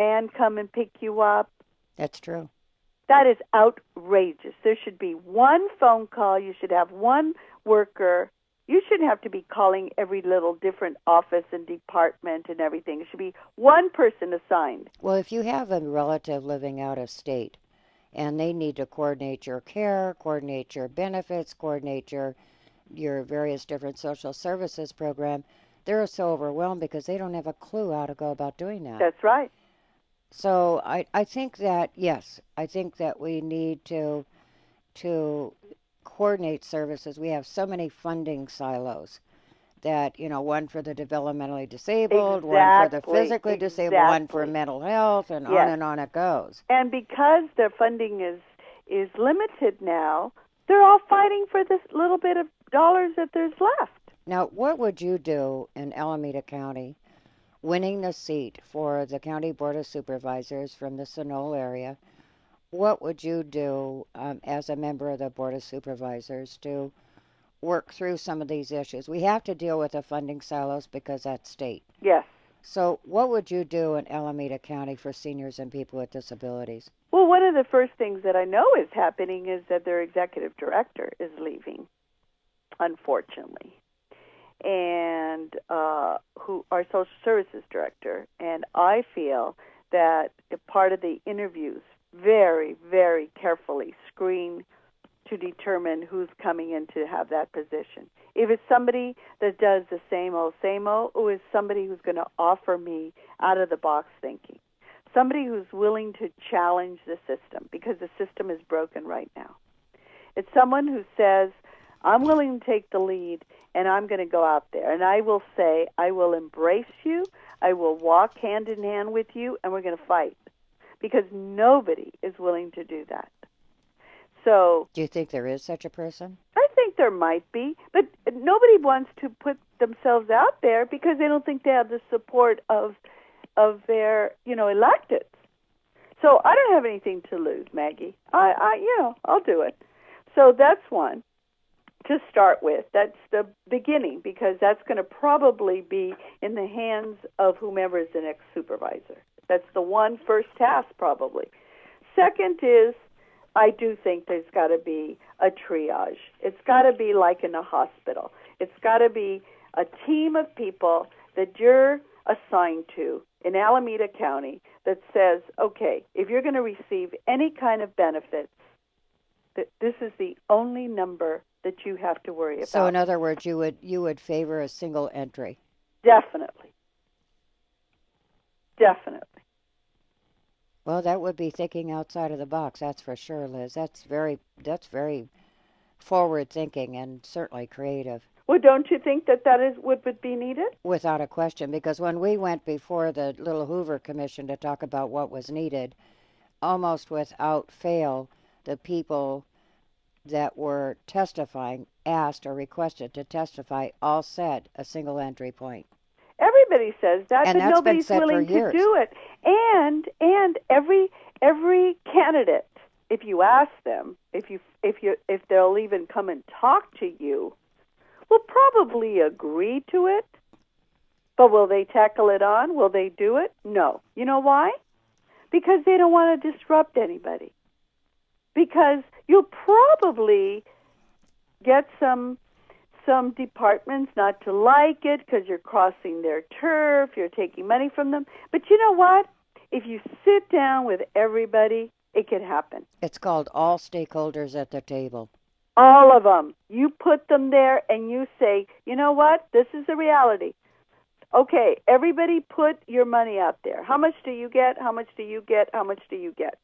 van come and pick you up. That's true. That is outrageous. There should be one phone call. You should have one worker. You shouldn't have to be calling every little different office and department and everything. It should be one person assigned. Well, if you have a relative living out of state and they need to coordinate your care, coordinate your benefits, coordinate your various different social services program, they're so overwhelmed because they don't have a clue how to go about doing that. That's right. So I think that yes, I think that we need to coordinate services. We have so many funding silos that, one for the developmentally disabled, one for the Exactly. physically disabled, one for Exactly. mental health, Yes. and on it goes. And because their funding is limited now, they're all fighting for this little bit of dollars that there's left. Now, what would you do in Alameda County winning the seat for the County Board of Supervisors from the Sunol area? What would you do as a member of the Board of Supervisors to work through some of these issues? We have to deal with the funding silos because that's state. Yes. So, what would you do in Alameda County for seniors and people with disabilities? Well, one of the first things that I know is happening is that their executive director is leaving, unfortunately, and who our social services director. And I feel that a part of the interviews very, very carefully screen to determine who's coming in to have that position. If it's somebody that does the same old, or is somebody who's going to offer me out of the box thinking. Somebody who's willing to challenge the system because the system is broken right now. It's someone who says, I'm willing to take the lead and I'm going to go out there. And I will say, I will embrace you. I will walk hand in hand with you and we're going to fight because nobody is willing to do that. So, Do you think there is such a person? I think there might be, but nobody wants to put themselves out there because they don't think they have the support of their, electeds. So I don't have anything to lose, Maggie. I'll do it. So that's one to start with. That's the beginning because that's going to probably be in the hands of whomever is the next supervisor. That's the one first task probably. Second is I do think there's got to be a triage. It's got to be like in a hospital. It's got to be a team of people that you're assigned to in Alameda County that says, okay, if you're going to receive any kind of benefits, this is the only number that you have to worry So, in about. other words, you would favor a single entry. Definitely. Definitely. Well, that would be thinking outside of the box. That's for sure, Liz. That's very forward thinking and certainly creative. Well, don't you think that is what would be needed? Without a question, because when we went before the Little Hoover Commission to talk about what was needed, almost without fail, the people that were testifying asked or requested to testify all said a single entry point. Everybody says that, And but that's been nobody's said for willing to years. do it. And every candidate, if you ask them, if they'll even come and talk to you, will probably agree to it. But will they tackle it on? Will they do it? No. You know why? Because they don't want to disrupt anybody. Because you'll probably get some departments not to like it because you're crossing their turf, you're taking money from them. But you know what? If you sit down with everybody, it can happen. It's called all stakeholders at the table. All of them. You put them there and you say, you know what? This is the reality. Okay, everybody put your money out there. How much do you get? How much do you get? How much do you get?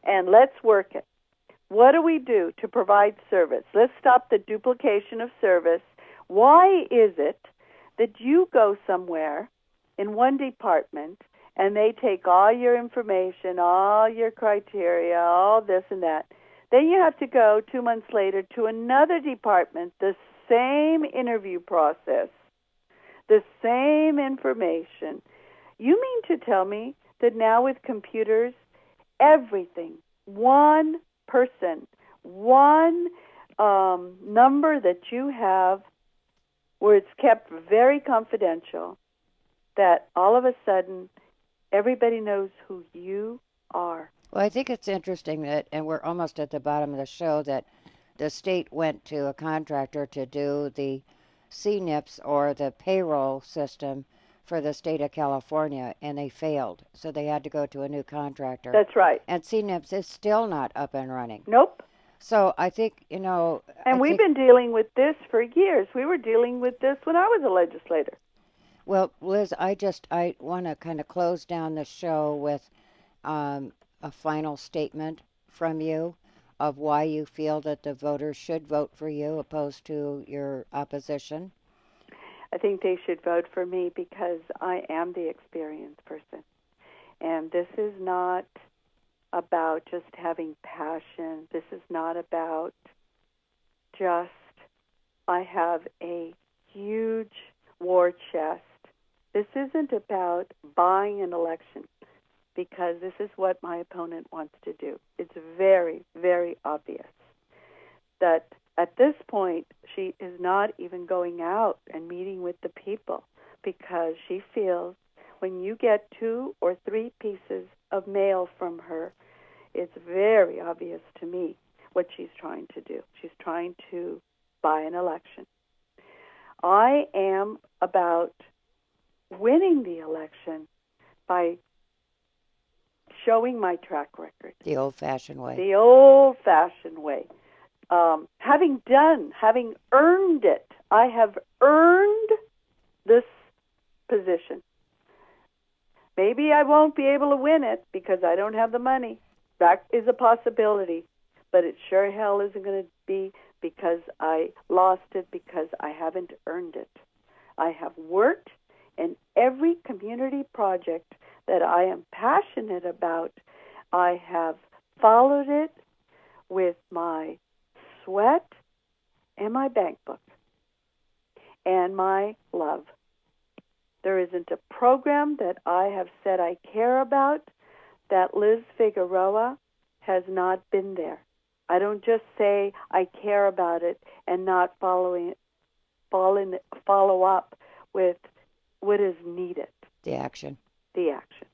And let's work it. What do we do to provide service? Let's stop the duplication of service. Why is it that you go somewhere in one department and they take all your information, all your criteria, all this and that? Then you have to go 2 months later to another department, the same interview process, the same information. You mean to tell me that now with computers, everything, one person, one number that you have where it's kept very confidential, that all of a sudden Everybody knows who you are. Well, I think it's interesting that, and we're almost at the bottom of the show, that the state went to a contractor to do the CNIPS or the payroll system for the state of California, and they failed. So they had to go to a new contractor. That's right. And CNIPS is still not up and running. Nope. So I think, And we've been dealing with this for years. We were dealing with this when I was a legislator. Well, Liz, I want to kind of close down the show with a final statement from you of why you feel that the voters should vote for you opposed to your opposition. I think they should vote for me because I am the experienced person. And this is not about just having passion. This is not about just, I have a huge war chest. This isn't about buying an election, because this is what my opponent wants to do. It's very, very obvious that at this point she is not even going out and meeting with the people, because she feels when you get 2 or 3 pieces of mail from her, it's very obvious to me what she's trying to do. She's trying to buy an election. I am about winning the election by showing my track record. The old-fashioned way. The old-fashioned way. Having earned it. I have earned this position. Maybe I won't be able to win it because I don't have the money. That is a possibility. But it sure hell isn't going to be because I lost it, because I haven't earned it. I have worked in every community project that I am passionate about. I have followed it with my sweat and my bank book and my love. There isn't a program that I have said I care about that Liz Figueroa has not been there. I don't just say I care about it and not follow up with what is needed. The action. The action.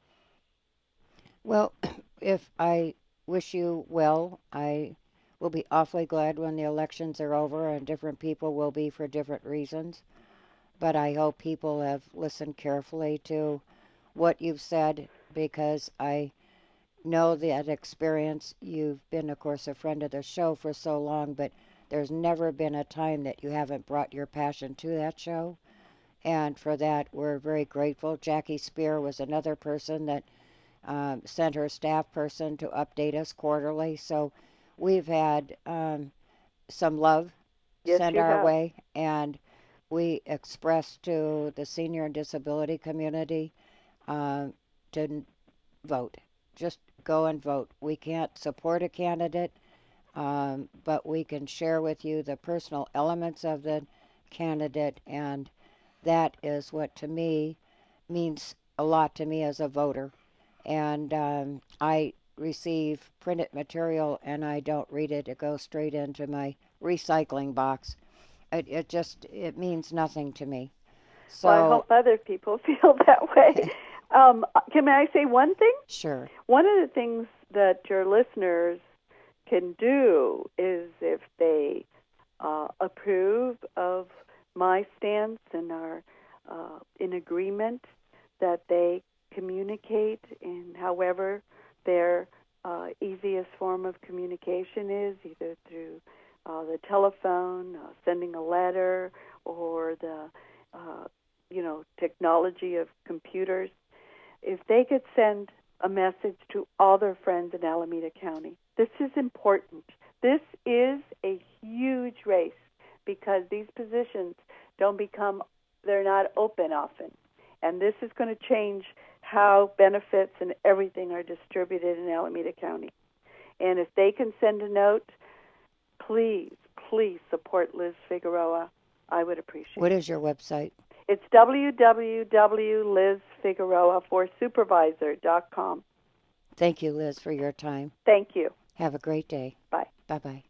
Well, if I wish you well, I will be awfully glad when the elections are over, and different people will be for different reasons. But I hope people have listened carefully to what you've said, because I know that experience. You've been, of course, a friend of the show for so long, but there's never been a time that you haven't brought your passion to that show. And for that, we're very grateful. Jackie Spear was another person that sent her staff person to update us quarterly. So we've had some love sent our way, and we expressed to the senior and disability community to vote. Just go and vote. We can't support a candidate, but we can share with you the personal elements of the candidate, and that is what to me means a lot to me as a voter. And I receive printed material and I don't read it. It goes straight into my recycling box. It means nothing to me. So well, I hope other people feel that way. Can I say one thing? Sure. One of the things that your listeners can do is, if they approve of my stance and are in agreement, that they communicate in however their easiest form of communication is, either through the telephone, sending a letter, or the technology of computers. If they could send a message to all their friends in Alameda County. This is important. This is a huge race, because these positions they're not open often. And this is going to change how benefits and everything are distributed in Alameda County. And if they can send a note, please support Liz Figueroa. I would appreciate it. What is your website? It's www.lizfigueroa4supervisor.com. Thank you, Liz, for your time. Thank you. Have a great day. Bye. Bye-bye.